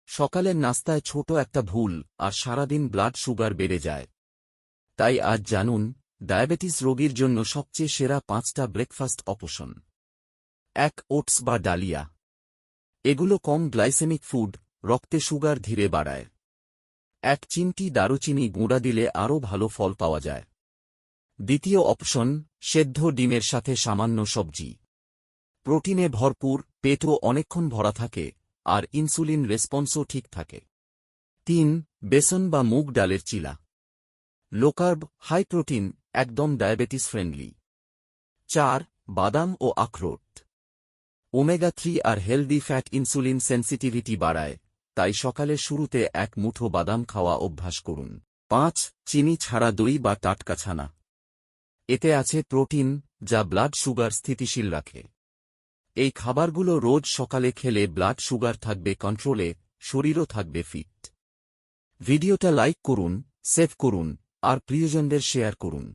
সকালের নাস্তায় ছোট একটা ভুল আর সারাদিন ব্লাড সুগার বেড়ে যায়। তাই আজ জানুন ডায়াবেটিস রোগীর জন্য সবচেয়ে সেরা 5টা ব্রেকফাস্ট অপশন। 1. ওটস বা ডালিয়া। এগুলো কম গ্লাইসেমিক ফুড, রক্তে সুগার ধীরে বাড়ায়। 1 চিমটি দারুচিনি গুঁড়া দিলে আরও ভালো ফল পাওয়া যায়। 2. অপশন, সেদ্ধ ডিমের সাথে সামান্য সবজি। প্রোটিনে ভরপুর, পেটও অনেকক্ষণ ভরা থাকে, আর ইনসুলিন রেসপন্সও ঠিক থাকে। 3. বেসন বা মুগ ডালের চিলা। লো কার্ব, হাই প্রোটিন, একদম ডায়াবেটিস ফ্রেন্ডলি। 4. বাদাম ও আখরোট। ওমেগা 3 আর হেলদি ফ্যাট ইনসুলিন সেন্সিটিভিটি বাড়ায়, তাই সকালের শুরুতে এক মুঠো বাদাম খাওয়া অভ্যাস করুন। 5. চিনি ছাড়া দই বা টাটকা ছানা। এতে আছে প্রোটিন, যা ব্লাড সুগার স্থিতিশীল রাখে। এই খাবারগুলো রোজ সকালে খেলে ব্লাড সুগার থাকবে কন্ট্রোলে, শরীরও থাকবে ফিট। ভিডিওটা লাইক করুন, সেভ করুন, আর প্রিয়জনদের শেয়ার করুন।